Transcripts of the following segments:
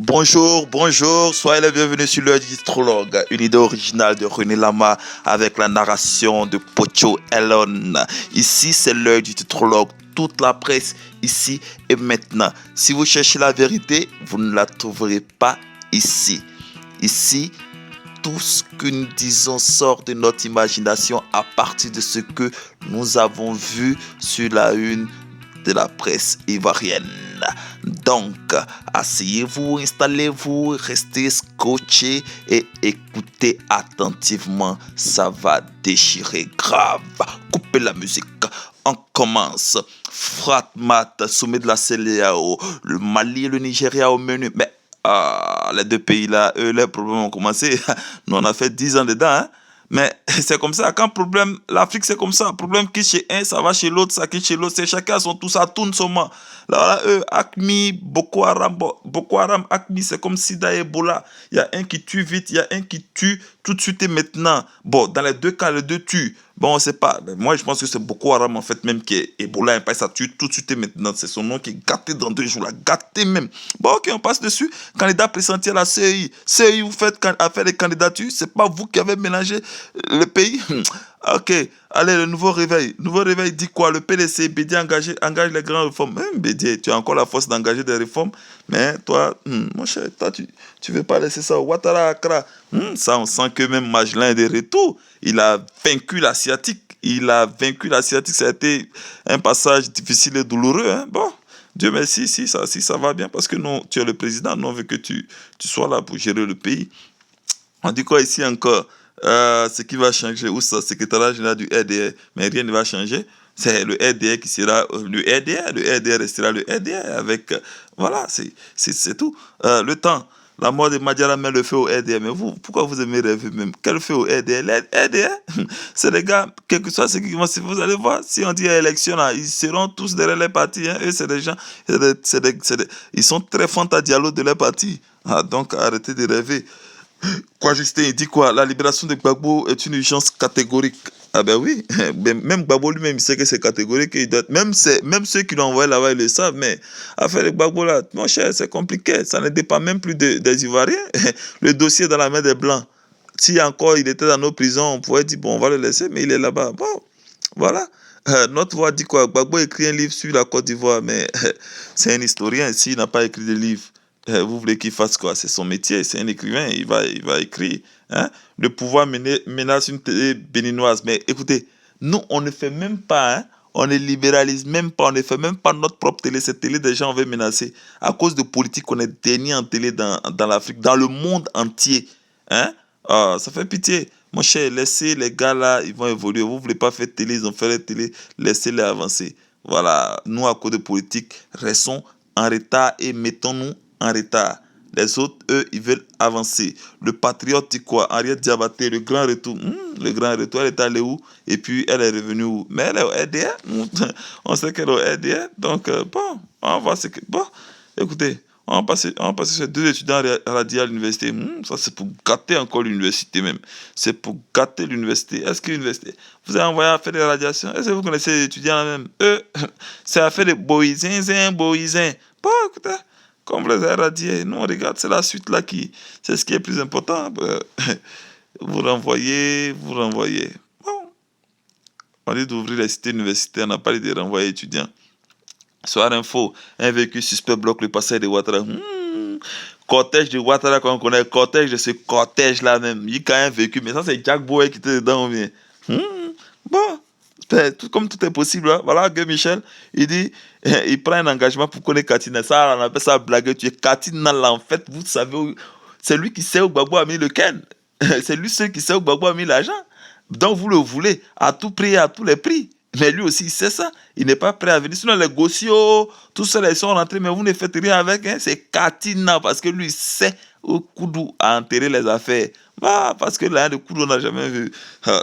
Bonjour, bonjour, soyez les bienvenus sur l'heure du Distrologue, une idée originale de René Lama avec la narration de Pocho Elon. Ici, c'est l'heure du Distrologue, toute la presse ici et maintenant. Si vous cherchez la vérité, vous ne la trouverez pas ici. Ici, tout ce que nous disons sort de notre imagination à partir de ce que nous avons vu sur la une de la presse ivoirienne. Donc, asseyez-vous, installez-vous, restez scotché et écoutez attentivement. Ça va déchirer grave. Coupez la musique. On commence. Fratmat, sommet de la CEDEAO, le Mali et le Nigeria au menu. Mais les deux pays là, eux, les problèmes ont commencé. Nous, on a fait 10 ans dedans, hein. Mais c'est comme ça, quand problème, l'Afrique c'est comme ça, problème qui chez un, ça va chez l'autre, ça qui chez l'autre, c'est chacun son tout, ça tourne seulement. Là, eux, ACMI, Boko Haram, ACMI, c'est comme Sida et Ebola. Il y a un qui tue vite, il y a un qui tue tout de suite et maintenant. Bon, dans les deux cas, les deux tuent. Bon, on ne sait pas. Mais moi, je pense que c'est Boko Haram, en fait, même qui est Ebola, ça tue tout de suite et maintenant. C'est son nom qui est gâté dans 2 jours, là, gâté même. Bon, ok, on passe dessus. Candidat pressenti à la CEI. CEI, vous faites affaire des candidatures, c'est pas vous qui avez mélangé le pays. Ok, allez, le nouveau réveil. Nouveau réveil dit quoi? Le PDC, Bédié engage les grandes réformes. Bédié, tu as encore la force d'engager des réformes. Mais toi, mon cher, toi, tu veux pas laisser ça au Ouattara Accra. Ça, on sent que même Magellan est de retour. Il a vaincu l'Asiatique. Ça a été un passage difficile et douloureux. Hein? Bon, Dieu merci, si ça va bien, parce que non, tu es le président. Nous, on veut que tu sois là pour gérer le pays. On dit quoi ici encore? Ce qui va changer, ou ça, secrétariat général du RDR, mais rien ne va changer. C'est le RDR qui sera le RDR restera le RDR avec, voilà, c'est tout. Le temps, la mort de Madiara met le feu au RDR, mais vous, pourquoi vous aimez rêver même? Quel feu au RDR? Le RDR, c'est les gars, quel que soit ce qui vont, vous allez voir, si on dit élection là, ils seront tous derrière les partis, hein. Eux, c'est des gens, ils sont très fanta dialogue de leur parti. Donc, arrêtez de rêver. Quoi, Justin, il dit quoi? La libération de Gbagbo est une urgence catégorique. Ah ben oui, même Gbagbo lui-même, il sait que c'est catégorique. Même ceux qui l'ont envoyé là-bas, ils le savent. Mais affaire de Gbagbo là, mon cher, c'est compliqué. Ça ne dépend même plus des Ivoiriens. Le dossier est dans la main des Blancs. Si encore il était dans nos prisons, on pourrait dire, bon, on va le laisser, mais il est là-bas. Bon, voilà. Notre voix dit quoi? Gbagbo écrit un livre sur la Côte d'Ivoire, mais c'est un historien. S'il n'a pas écrit de livre, vous voulez qu'il fasse quoi? C'est son métier, c'est un écrivain, il va écrire. Hein? Le pouvoir menace une télé béninoise. Mais écoutez, nous, on ne fait même pas, hein? On ne libéralise même pas, on ne fait même pas notre propre télé. Cette télé, des gens, on veut menacer. À cause de politique, on est dernier en télé dans l'Afrique, dans le monde entier. Hein? Ça fait pitié. Mon cher, laissez les gars là, ils vont évoluer. Vous ne voulez pas faire télé, ils ont fait la télé, laissez-les avancer. Voilà, nous, à cause de politique, restons en retard et mettons-nous en retard. Les autres, eux, ils veulent avancer. Le patriote, dit quoi? Henriette Diabaté, le grand retour. Le grand retour, elle est allée où? Et puis, elle est revenue où? Mais elle est au RDR. On sait qu'elle est au RDR. Donc, bon, on va voir ce que... Bon, écoutez, on va passer sur 2 étudiants radiés à l'université. Ça, c'est pour gâter encore l'université même. C'est pour gâter l'université. Est-ce que l'université... Vous avez envoyé à faire des radiations? Est-ce que vous connaissez les étudiants là même? Eux, c'est à faire des boïsins. Bon, écoutez... Comme vous les avez radiés, nous on regarde, c'est la suite là c'est ce qui est plus important. Vous renvoyez. Bon, on dit d'ouvrir les cités universitaires, on n'a pas dit de renvoyer étudiants. Soir info, un véhicule suspect bloque le passage de Ouattara. Cortège de Ouattara qu'on connaît, cortège de ce cortège là même. Il y a quand même un véhicule, mais ça c'est Jack Boy qui était dedans ou bien. Bon. Comme tout est possible, hein. Voilà, Guy Michel, il dit, il prend un engagement pour connaître Katina. Ça, on appelle ça blague. Tu es Katina là, en fait, vous savez, c'est lui qui sait où Gbagbo a mis le Ken. C'est lui seul qui sait où Gbagbo a mis l'argent. Donc vous le voulez à tout prix, à tous les prix. Mais lui aussi, il sait ça. Il n'est pas prêt à venir. Sinon, les Gossio, tous ceux-là, ils sont rentrés, mais vous ne faites rien avec. Hein. C'est Katina, parce que lui sait où Koudou a enterré les affaires. Parce que là, de Koudou, on n'a jamais vu.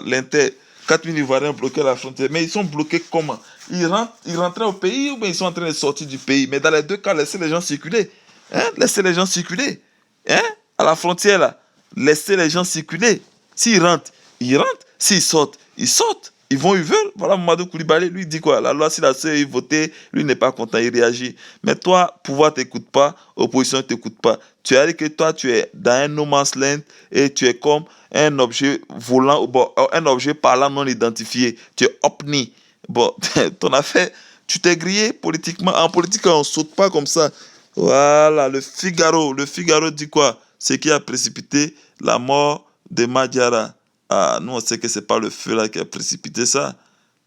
L'Inter. 4000 Ivoiriens bloqués à la frontière. Mais ils sont bloqués comment? Ils rentraient au pays ou bien ils sont en train de sortir du pays? Mais dans les deux cas, laissez les gens circuler. Hein? Laissez les gens circuler. Hein? À la frontière, là. Laissez les gens circuler. S'ils rentrent, ils rentrent. S'ils sortent, ils sortent. ils veulent. Voilà, Mamadou Koulibaly, lui, il dit quoi? La loi, si la CEI voté, lui n'est pas content, il réagit. Mais toi, pouvoir t'écoute pas, opposition t'écoute pas. Tu as dit que toi, tu es dans un no man's land et tu es comme un objet volant, bon, un objet parlant non identifié. Tu es OPNI. Bon, ton affaire, tu t'es grillé politiquement. En politique, on saute pas comme ça. Voilà, le Figaro dit quoi? C'est qui a précipité la mort de Madiara. Ah, nous, on sait que c'est pas le feu là qui a précipité ça.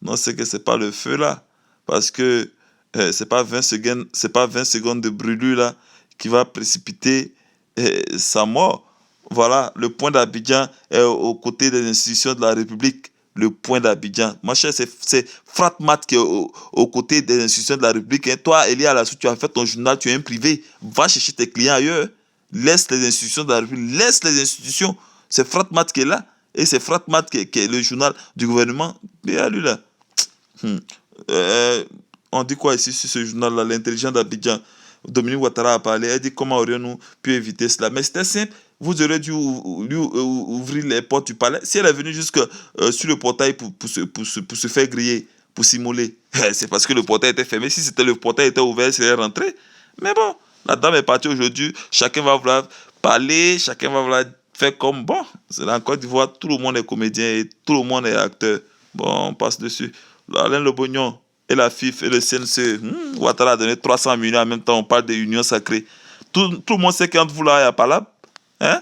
Nous, on sait que c'est pas le feu là. Parce que c'est pas 20 secondes de brûlure là qui va précipiter sa mort. Voilà, le point d'Abidjan est aux côtés des institutions de la République. Le point d'Abidjan. Ma chère, c'est Fratmat qui est aux côtés des institutions de la République. Et toi, Elia Lassou, tu as fait ton journal, tu es un privé. Va chercher tes clients ailleurs. Laisse les institutions de la République. Laisse les institutions. C'est Fratmat qui est là. Et c'est Fratmat qui est le journal du gouvernement. Mais à lui là. Hmm. Euh, on dit quoi ici sur ce journal-là? L'intelligence d'Abidjan. Dominique Ouattara a parlé. Elle dit comment aurions-nous pu éviter cela? Mais c'était simple. Vous aurez dû lui ouvrir les portes du palais. Si elle est venue jusque sur le portail pour se faire griller, pour simuler, c'est parce que le portail était fermé. Si c'était le portail était ouvert, elle serait rentrée. Mais bon, la dame est partie aujourd'hui. Chacun va vouloir parler, chacun va vouloir faire comme bon. C'est là en Côte d'Ivoire, tout le monde est comédien et tout le monde est acteur. Bon, on passe dessus. Alain Lobognon et la FIF et le CNC, Ouattara a donné 300 millions en même temps, on parle de union sacrée. Tout le monde sait qu'entre vous là, il y a pas là. Hein?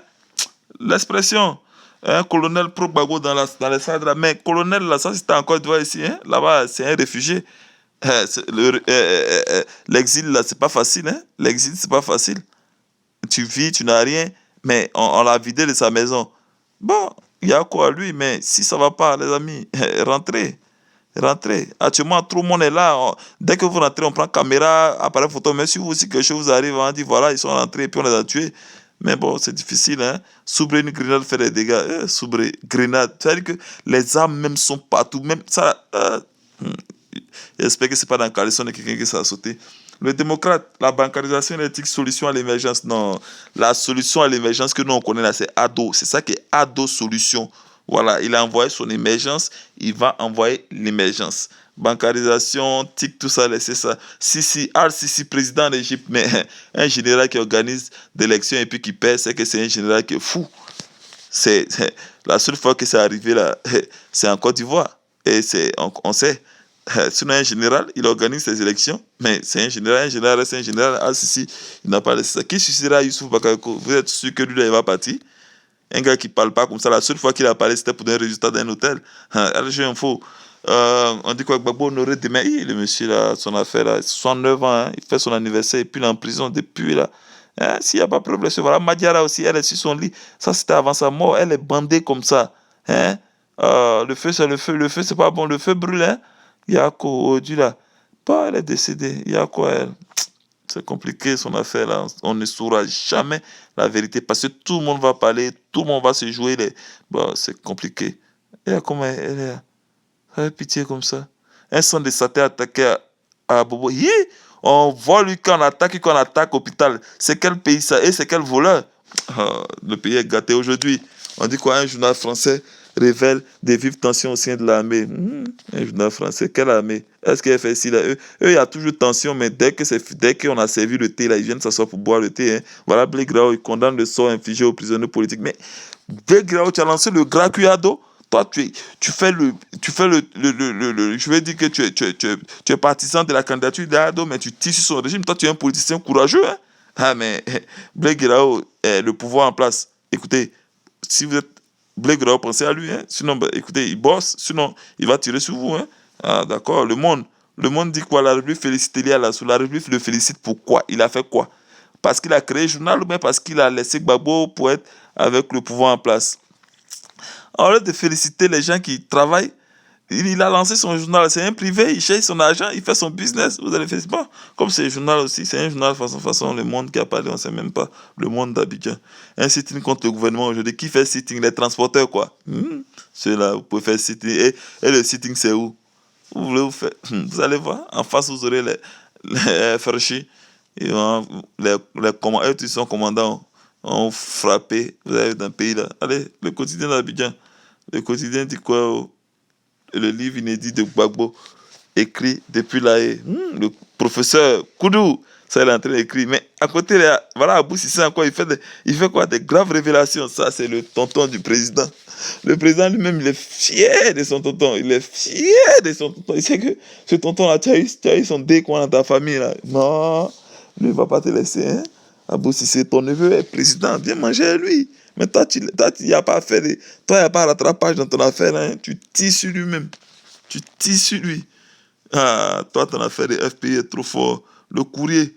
L'expression, un colonel pro-Gbagbo dans les salles de la mais colonel là, ça c'était encore d'Ivoire ici, hein? Là-bas, c'est un réfugié. L'exil là, c'est pas facile, hein? L'exil, c'est pas facile. Tu vis, tu n'as rien, mais on l'a vidé de sa maison. Bon, il y a quoi lui, mais si ça va pas, les amis, rentrez. Rentrez. Actuellement, tout le monde est là. Dès que vous rentrez, on prend caméra, appareil photo. Mais si vous aussi quelque chose vous arrive, on dit voilà, ils sont rentrés et puis on les a tués. Mais bon, c'est difficile, hein. Soubré, une grenade fait des dégâts. Soubré, grenade. C'est-à-dire que les armes même sont partout. Même ça. J'espère que c'est pas dans la coalition de quelqu'un qui s'est sauté. Le démocrate, la bancarisation éthique, solution à l'émergence. Non, la solution à l'émergence que nous on connaît là, c'est ADO. C'est ça qui est ADO solution. Voilà, il a envoyé son émergence, il va envoyer l'émergence. Bancarisation, TIC, tout ça, c'est ça. Sisi, Al-Sisi, président d'Égypte, mais un général qui organise des élections et puis qui perd, c'est que c'est un général qui est fou. La seule fois que c'est arrivé là, c'est en Côte d'Ivoire. Et on sait. Sinon, un général, il organise ses élections, mais c'est un général reste un général. Al-Sisi, il n'a pas laissé ça. Qui suicidera Youssouf Bakayoko? Vous êtes sûr que lui, là, il va partir? Un gars qui parle pas comme ça, la seule fois qu'il a parlé, c'était pour donner un résultat d'un hôtel. J'ai info. On dit quoi, Gbagbo Honoré demain, le monsieur là, son affaire là, 69 ans, hein, il fait son anniversaire et puis il est en prison depuis là. Hein, s'il n'y a pas de problème, c'est voilà. Madiara aussi, elle est sur son lit. Ça, c'était avant sa mort. Elle est bandée comme ça. Hein? Le feu, c'est le feu. Le feu, c'est pas bon. Le feu brûle. Hein? Il y a quoi aujourd'hui là? Pas, elle est décédée. Il y a quoi elle? C'est compliqué son affaire là. On ne saura jamais la vérité parce que tout le monde va parler, tout le monde va se jouer. Bon, c'est compliqué. Et comment elle est? Elle a pitié comme ça. Un centre de santé attaqué à Bobo. On voit lui quand on attaque l'hôpital. C'est quel pays ça? Et c'est quel voleur? Le pays est gâté aujourd'hui. On dit quoi? Un journal français révèle des vives tensions au sein de l'armée. Un journal français, quelle armée? Est-ce qu'il fait ici là? Eux, il y a toujours tension, mais dès qu'on a servi le thé, là, ils viennent s'asseoir pour boire le thé. Hein. Voilà, Blé Grao, il condamne le sort infligé aux prisonniers politiques. Mais Blé Grao, tu as lancé le Gracuado. Toi, tu fais je vais dire que tu es partisan de la candidature d'Ado, mais tu tires sur son régime. Toi, tu es un politicien courageux. Hein? Ah, mais Blé Grao, le pouvoir en place. Écoutez, si vous êtes Blé Grao, pensez à lui. Hein? Sinon, bah, écoutez, il bosse. Sinon, il va tirer sur vous. Hein? Ah, d'accord. Le monde dit quoi? La République félicite Elia Lassou. La République le félicite pourquoi? Il a fait quoi? Parce qu'il a créé le journal ou bien parce qu'il a laissé Gbagbo pour être avec le pouvoir en place? En lieu de féliciter les gens qui travaillent, il a lancé son journal. C'est un privé, il cherche son argent, il fait son business. Vous allez faire bon. Comme c'est un journal aussi, c'est un journal façon, le monde qui a parlé, on ne sait même pas. Le monde d'Abidjan. Un sitting contre le gouvernement aujourd'hui. Qui fait sitting? Les transporteurs, quoi. Ceux-là, vous pouvez faire sitting. Et le sitting, c'est où? Vous voulez vous faire. Vous allez voir. En face, vous aurez les Ferchi. Eux, ils sont commandants. On frappé. Vous avez dans le pays là. Allez, le quotidien d'Abidjan. Le quotidien dit quoi? le livre inédit de Gbagbo, écrit depuis là. Le professeur Koudou, ça il est en train d'écrire. Mais à côté, là, voilà, Abou Sissé encore, il fait quoi? Des graves révélations. Ça, c'est le tonton du président. Le président lui-même, il est fier de son tonton. Il est fier de son tonton. Il sait que ce tonton-là, tu as eu son décoin dans ta famille. Là. Non, lui, il ne va pas te laisser. Hein? Abou Sissé, ton neveu est président. Viens manger à lui. Mais toi, il n'y a pas à faire. Toi, il n'y a pas de rattrapage dans ton affaire. Hein? Tu tires sur lui-même. Tu tires sur lui. Ah, toi, ton affaire de FPI est trop fort. Le courrier,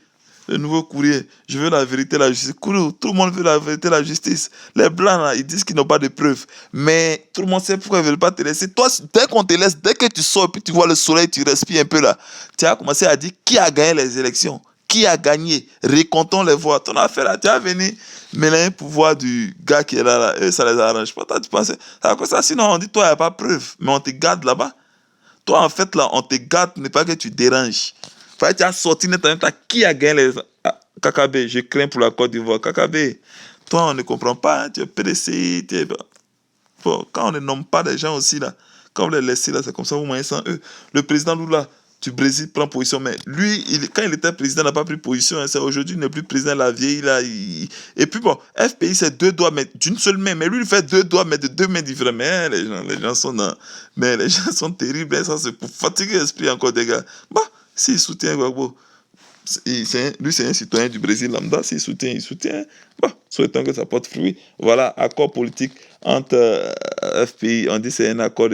le nouveau courrier. Je veux la vérité, la justice. Tout le monde veut la vérité, la justice. Les blancs, là, ils disent qu'ils n'ont pas de preuves. Mais tout le monde sait pourquoi ils ne veulent pas te laisser. Toi, dès qu'on te laisse, dès que tu sors, puis tu vois le soleil, tu respires un peu là, tu as commencé à dire qui a gagné les élections. Qui a gagné? Récomptons les voix. Ton affaire là, tu as venu mêler un pouvoir du gars qui est là. Eux, ça les arrange pas. Toi, tu penses, à quoi ça? Sinon, on dit, toi, il n'y a pas de preuve. Mais on te garde là-bas. Toi, en fait, là, on te garde, n'est pas que tu déranges. Enfin, tu as sorti nettement, qui a gagné les... Ah, Kakabe, je crains pour la Côte d'Ivoire. Kakabe, toi, on ne comprend pas, hein, tu es PDC, tu es... Bon, quand on ne nomme pas les gens aussi, là, quand vous les laissez, là, c'est comme ça, vous moyens sans eux. Le président Lula du Brésil prend position, mais lui, quand il était président, il n'a pas pris position. Hein, c'est aujourd'hui, il n'est plus président, la vieille, là. Et puis bon, FPI, c'est deux doigts, mais d'une seule main. Mais lui, il fait deux doigts, mais de deux mains différentes. Mais hein, les gens sont dans... Mais les gens sont terribles, hein, ça, c'est pour fatiguer l'esprit encore des gars. Bah, s'il soutient Gbagbo, lui, c'est un citoyen du Brésil lambda. S'il soutient, il soutient. Bon, souhaitons que ça porte fruit. Voilà, accord politique entre FPI. On dit que c'est un accord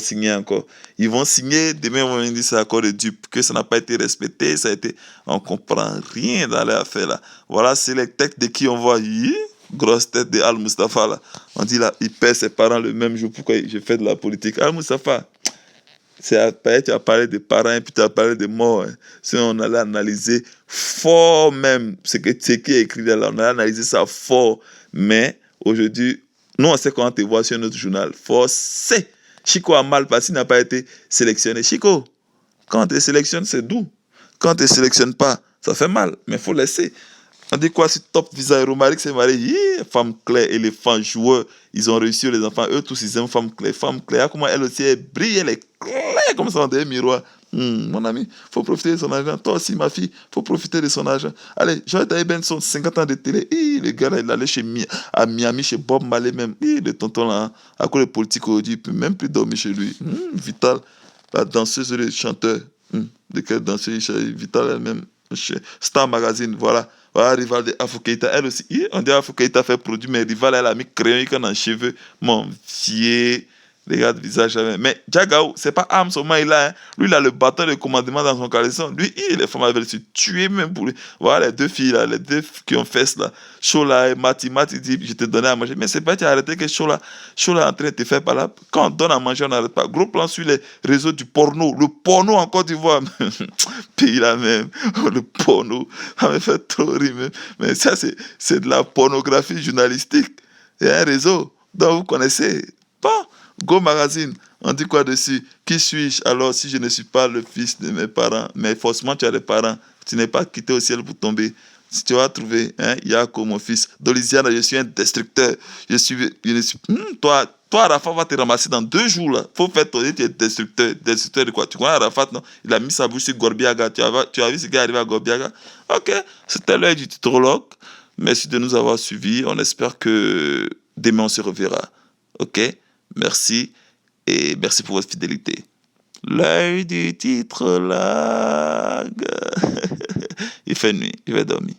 signé encore. Ils vont signer, demain, on va dire que c'est un accord de dupe, que ça n'a pas été respecté. Ça a été, on ne comprend rien dans les affaires là. Voilà, c'est les textes de qui on voit. Grosse tête de Al Mustafa là. On dit là, il perd ses parents le même jour. Pourquoi je fais de la politique? Al Mustafa. Tu as parlé des parents et puis tu as parlé des morts. Hein. Si on allait analyser fort même ce qui est écrit là, on allait analyser ça fort. Mais aujourd'hui, nous on sait comment te voir sur notre journal. Forcé. Chico a mal passé, il n'a pas été sélectionné. Chico, quand on te sélectionne, c'est doux. Quand on ne te sélectionne pas, ça fait mal. Mais il faut laisser. On dit quoi si Top Visa et Romaric s'est marié? Femme claire, éléphant, joueur. Ils ont réussi, les enfants. Eux tous, ils aiment femme claire. Femme claire, comment elle aussi, elle brille, elle est claire comme ça dans des miroirs. Mon ami, faut profiter de son argent. Toi aussi, ma fille, faut profiter de son argent. Allez, Joy Benson, 50 ans de télé. Le gars là, il allait à Miami, chez Bob Marley même. Le tonton là, à cause de politique aujourd'hui, il peut même plus dormir chez lui. Vital, la danseuse et le chanteur. De quelle danseuse? Vital elle-même. Star Magazine, voilà. Voilà, rival de Afro Keita. Elle aussi, on dit Afro Keita fait produit, mais rival, elle a mis crayon dans les cheveux. Mon vieux, regarde le visage. Mais Jagao, c'est pas arme seulement il a. Hein. Lui, il a le bâton de commandement dans son caleçon. Lui, les femmes veulent se tuer même pour lui. Voilà, les deux filles là, les deux qui ont fait cela. Chola et Mati, il dit, je te donnais à manger. Mais c'est pas, tu as arrêté que Chola est en train de te faire par là. Quand on donne à manger, on n'arrête pas. Gros plan sur les réseaux du porno. Le porno en Côte d'Ivoire. Pays là même. Le porno. Ça me fait trop rire même. Mais ça, c'est de la pornographie journalistique. Il y a un réseau dont vous connaissez. Bon. Go Magazine, on dit quoi dessus? Qui suis-je alors si je ne suis pas le fils de mes parents? Mais forcément, tu as des parents. Tu n'es pas quitté au ciel pour tomber. Si tu vas trouver, hein, Yako, mon fils, Doliziana, je suis un destructeur. Je suis toi, Arafat va te ramasser dans 2 jours. Là. Faut faire tourner, tu es destructeur. Destructeur de quoi? Tu connais Arafat, non? Il a mis sa bouche sur Gorbiaga. Tu as vu ce gars arriver à Gorbiaga? Ok, c'était l'heure du titrologue. Merci de nous avoir suivis. On espère que demain, on se reverra. Ok? Merci et merci pour votre fidélité. L'œil du titre lag. Il fait nuit, je vais dormir.